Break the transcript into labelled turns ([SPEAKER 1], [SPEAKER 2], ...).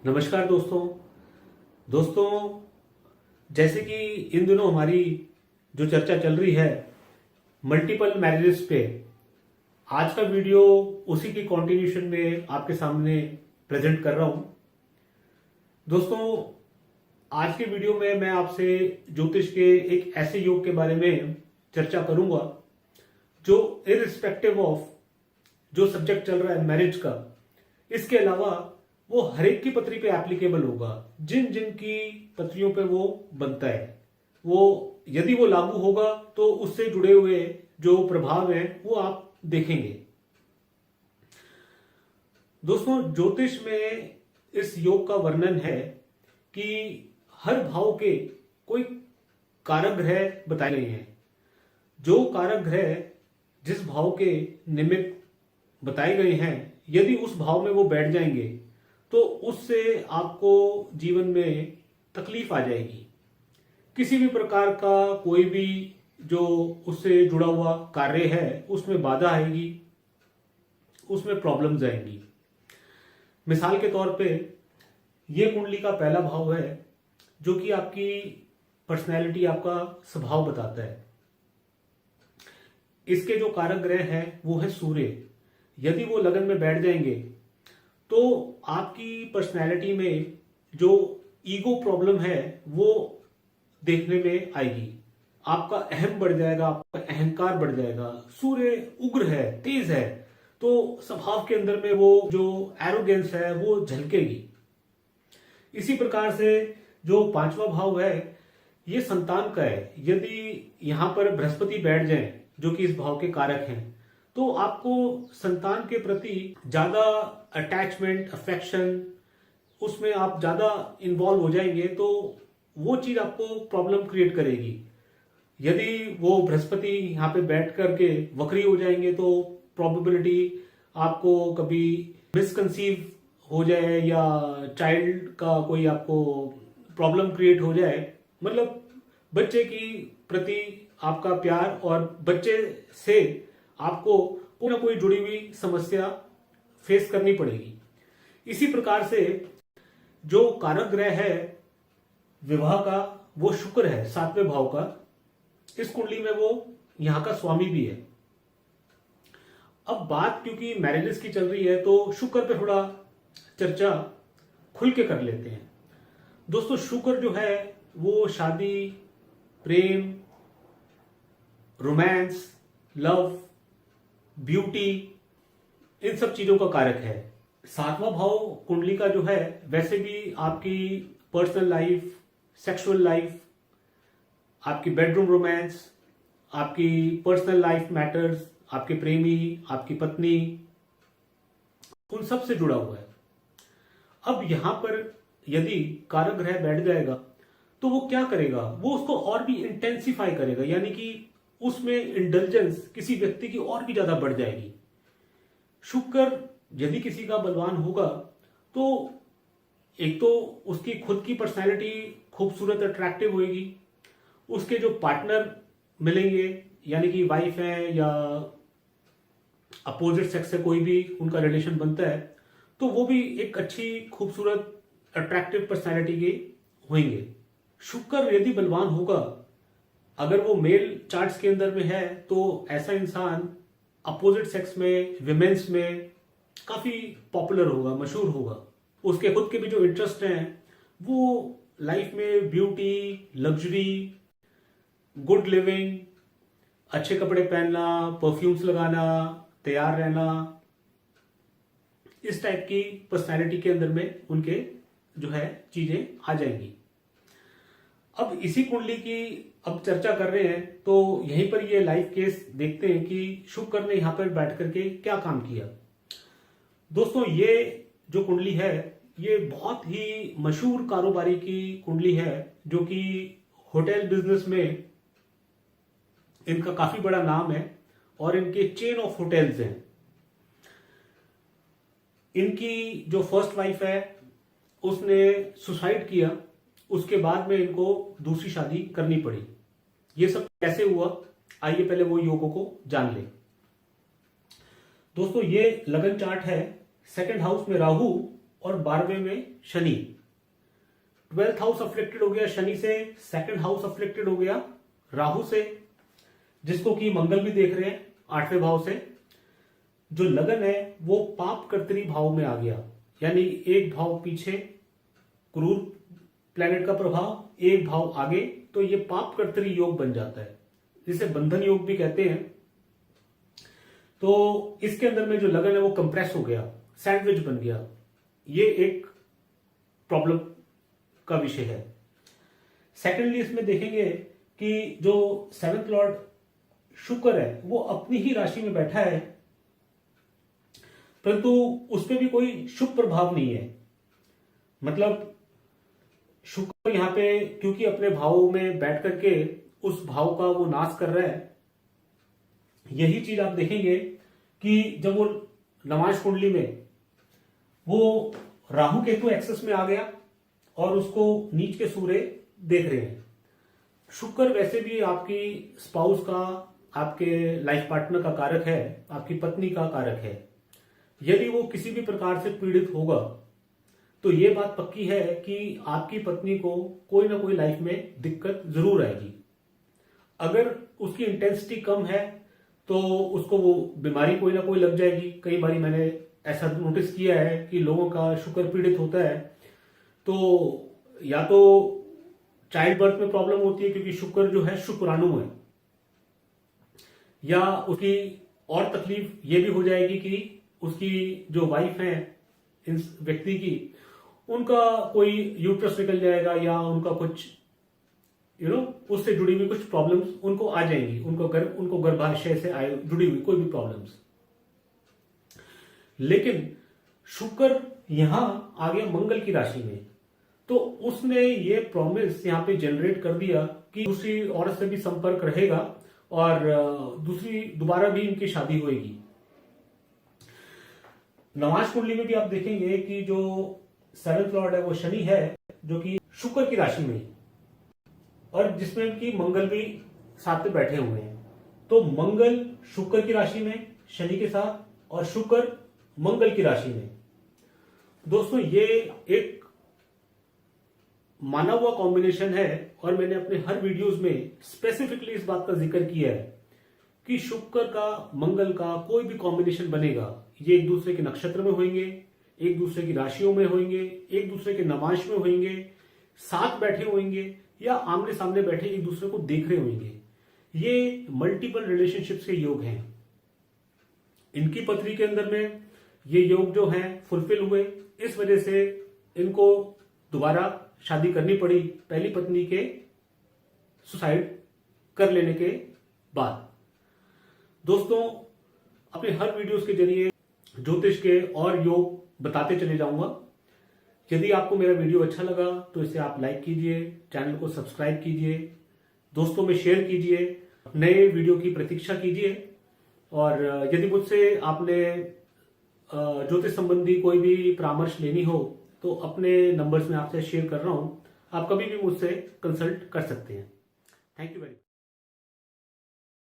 [SPEAKER 1] नमस्कार दोस्तों। जैसे कि इन दिनों हमारी जो चर्चा चल रही है मल्टीपल मैरिजेस पे, आज का वीडियो उसी की कंटिन्यूशन में आपके सामने प्रेजेंट कर रहा हूं। दोस्तों, आज के वीडियो में मैं आपसे ज्योतिष के एक ऐसे योग के बारे में चर्चा करूंगा जो इररिस्पेक्टिव ऑफ जो सब्जेक्ट चल रहा है मैरिज का, इसके अलावा वो हर एक की पत्री पे एप्लीकेबल होगा। जिन जिन की पत्रियों पे वो बनता है, वो यदि वो लागू होगा तो उससे जुड़े हुए जो प्रभाव हैं वो आप देखेंगे। दोस्तों, ज्योतिष में इस योग का वर्णन है कि हर भाव के कोई कारक ग्रह बताए गए हैं। जो कारक ग्रह जिस भाव के निमित्त बताए गए हैं, यदि उस भाव में वो बैठ जाएंगे तो उससे आपको जीवन में तकलीफ आ जाएगी। किसी भी प्रकार का कोई भी जो उससे जुड़ा हुआ कार्य है उसमें बाधा आएगी, उसमें प्रॉब्लम्स आएंगी। मिसाल के तौर पे ये कुंडली का पहला भाव है जो कि आपकी पर्सनैलिटी, आपका स्वभाव बताता है। इसके जो कारक ग्रह हैं वो है सूर्य। यदि वो लगन में बैठ जाएंगे तो आपकी पर्सनैलिटी में जो ईगो प्रॉब्लम है वो देखने में आएगी। आपका अहम बढ़ जाएगा, आपका अहंकार बढ़ जाएगा। सूर्य उग्र है, तेज है, तो स्वभाव के अंदर में वो जो एरोगेंस है वो झलकेगी। इसी प्रकार से जो पांचवा भाव है ये संतान का है। यदि यहां पर बृहस्पति बैठ जाए जो कि इस भाव के कारक हैं, तो आपको संतान के प्रति ज्यादा अटैचमेंट, अफेक्शन, उसमें आप ज्यादा इन्वॉल्व हो जाएंगे, तो वो चीज आपको प्रॉब्लम क्रिएट करेगी। यदि वो बृहस्पति यहाँ पे बैठ करके वक्री हो जाएंगे तो प्रोबेबिलिटी आपको कभी मिसकंसीव हो जाए या चाइल्ड का कोई आपको प्रॉब्लम क्रिएट हो जाए। मतलब बच्चे की प्रति आपका प्यार और बच्चे से आपको कोई ना कोई जुड़ी हुई समस्या फेस करनी पड़ेगी। इसी प्रकार से जो कारक ग्रह है विवाह का वो शुक्र है, सातवें भाव का। इस कुंडली में वो यहां का स्वामी भी है। अब बात क्योंकि मैरिजेस की चल रही है तो शुक्र पे थोड़ा चर्चा खुल के कर लेते हैं। दोस्तों, शुक्र जो है वो शादी, प्रेम, रोमांस, लव, ब्यूटी, इन सब चीजों का कारक है। सातवां भाव कुंडली का जो है वैसे भी आपकी पर्सनल लाइफ, सेक्सुअल लाइफ, आपकी बेडरूम रोमांस, आपकी पर्सनल लाइफ मैटर्स, आपके प्रेमी, आपकी पत्नी, उन सब से जुड़ा हुआ है। अब यहां पर यदि कारक ग्रह बैठ जाएगा तो वो क्या करेगा, वो उसको और भी इंटेंसिफाई करेगा, यानी कि उसमें इंडल्जेंस किसी व्यक्ति की और भी ज्यादा बढ़ जाएगी। शुक्र यदि किसी का बलवान होगा तो एक तो उसकी खुद की पर्सनैलिटी खूबसूरत, अट्रैक्टिव होगी। उसके जो पार्टनर मिलेंगे, यानी कि वाइफ है या अपोजिट सेक्स से कोई भी उनका रिलेशन बनता है, तो वो भी एक अच्छी, खूबसूरत, अट्रैक्टिव पर्सनैलिटी के होंगे। शुक्र यदि बलवान होगा, अगर वो मेल चार्ट्स के अंदर में है, तो ऐसा इंसान अपोजिट सेक्स में, विमेंस में काफी पॉपुलर होगा, मशहूर होगा। उसके खुद के भी जो इंटरेस्ट हैं वो लाइफ में ब्यूटी, लग्जरी, गुड लिविंग, अच्छे कपड़े पहनना, परफ्यूम्स लगाना, तैयार रहना, इस टाइप की पर्सनैलिटी के अंदर में उनके जो है चीजें आ जाएंगी। अब इसी कुंडली की अब चर्चा कर रहे हैं तो यहीं पर ये लाइव केस देखते हैं कि शुक्र ने यहां पर बैठ करके क्या काम किया। दोस्तों, ये जो कुंडली है ये बहुत ही मशहूर कारोबारी की कुंडली है, जो कि होटल बिजनेस में इनका काफी बड़ा नाम है और इनके चेन ऑफ होटल्स हैं। इनकी जो फर्स्ट वाइफ है उसने सुसाइड किया, उसके बाद में इनको दूसरी शादी करनी पड़ी। ये सब कैसे हुआ, आइए पहले वो योगों को जान लें। दोस्तों, ये लगन चार्ट है। सेकंड हाउस में राहु और 12वें में शनि। 12th हाउस अफ्लिक्टेड हो गया शनि से, सेकंड हाउस अफ्लिक्टेड हो गया राहु से, जिसको कि मंगल भी देख रहे हैं 8वें भाव से। जो लगन है वो पाप कर्तरी भाव में आ गया, यानी एक भाव पीछे क्रूर प्लैनेट का प्रभाव, एक भाव आगे, तो ये पाप कर्तरी योग बन जाता है, जिसे बंधन योग भी कहते हैं। तो इसके अंदर में जो लगन है वो कंप्रेस हो गया, सैंडविच बन गया। ये एक प्रॉब्लम का विषय है। सेकेंडली इसमें देखेंगे कि जो 7th लॉर्ड शुक्र है वो अपनी ही राशि में बैठा है, परंतु उस पर भी कोई शुभ प्रभाव नहीं है। मतलब शुक्र यहां पे क्योंकि अपने भाव में बैठ करके उस भाव का वो नाश कर रहा है। यही चीज आप देखेंगे कि जब वो नवांश कुंडली में वो राहु केतु एक्सेस में आ गया और उसको नीच के सूर्य देख रहे हैं। शुक्र वैसे भी आपकी स्पाउस का, आपके लाइफ पार्टनर का कारक है, आपकी पत्नी का कारक है। यदि वो किसी भी प्रकार से पीड़ित होगा तो ये बात पक्की है कि आपकी पत्नी को कोई ना कोई लाइफ में दिक्कत जरूर आएगी। अगर उसकी इंटेंसिटी कम है तो उसको वो बीमारी कोई ना कोई लग जाएगी। कई बार मैंने ऐसा नोटिस किया है कि लोगों का शुक्र पीड़ित होता है तो या तो चाइल्ड बर्थ में प्रॉब्लम होती है क्योंकि शुक्र जो है शुक्राणु है, या उसकी और तकलीफ ये भी हो जाएगी कि उसकी जो वाइफ है इस व्यक्ति की, उनका कोई यूट्रस निकल जाएगा या उनका कुछ उससे जुड़ी हुई कुछ प्रॉब्लम्स उनको आ जाएंगी, उनको गर्भाशय से जुड़ी हुई कोई भी प्रॉब्लम्स। लेकिन शुक्र यहां आ गया मंगल की राशि में, तो उसने ये प्रॉमिस यहां पे जनरेट कर दिया कि दूसरी औरत से भी संपर्क रहेगा और दोबारा भी इनकी शादी होगी। नवांश कुंडली में भी आप देखेंगे कि जो 7th लॉर्ड है वो शनि है, जो कि शुक्र की राशि में, और जिसमें कि मंगल भी साथ में बैठे हुए हैं। तो मंगल शुक्र की राशि में शनि के साथ, और शुक्र मंगल की राशि में। दोस्तों ये एक माना हुआ कॉम्बिनेशन है, और मैंने अपने हर वीडियोस में स्पेसिफिकली इस बात का जिक्र किया है कि शुक्र का मंगल का कोई भी कॉम्बिनेशन बनेगा, ये एक दूसरे के नक्षत्र में होंगे, एक दूसरे की राशियों में होंगे, एक दूसरे के नवांश में होंगे, साथ बैठे होंगे या आमने सामने बैठे एक दूसरे को देख रहे होंगे। ये मल्टीपल रिलेशनशिप्स के योग हैं। इनकी पत्री के अंदर में ये योग जो हैं फुलफिल हुए, इस वजह से इनको दोबारा शादी करनी पड़ी पहली पत्नी के सुसाइड कर लेने के बाद। दोस्तों अपने हर वीडियोस के जरिए ज्योतिष के और योग बताते चले जाऊंगा। यदि आपको मेरा वीडियो अच्छा लगा तो इसे आप लाइक कीजिए, चैनल को सब्सक्राइब कीजिए, दोस्तों में शेयर कीजिए, नए वीडियो की प्रतीक्षा कीजिए। और यदि मुझसे आपने ज्योतिष संबंधी कोई भी परामर्श लेनी हो तो अपने नंबर्स में आपसे शेयर कर रहा हूं, आप कभी भी मुझसे कंसल्ट कर सकते हैं। Thank you very much.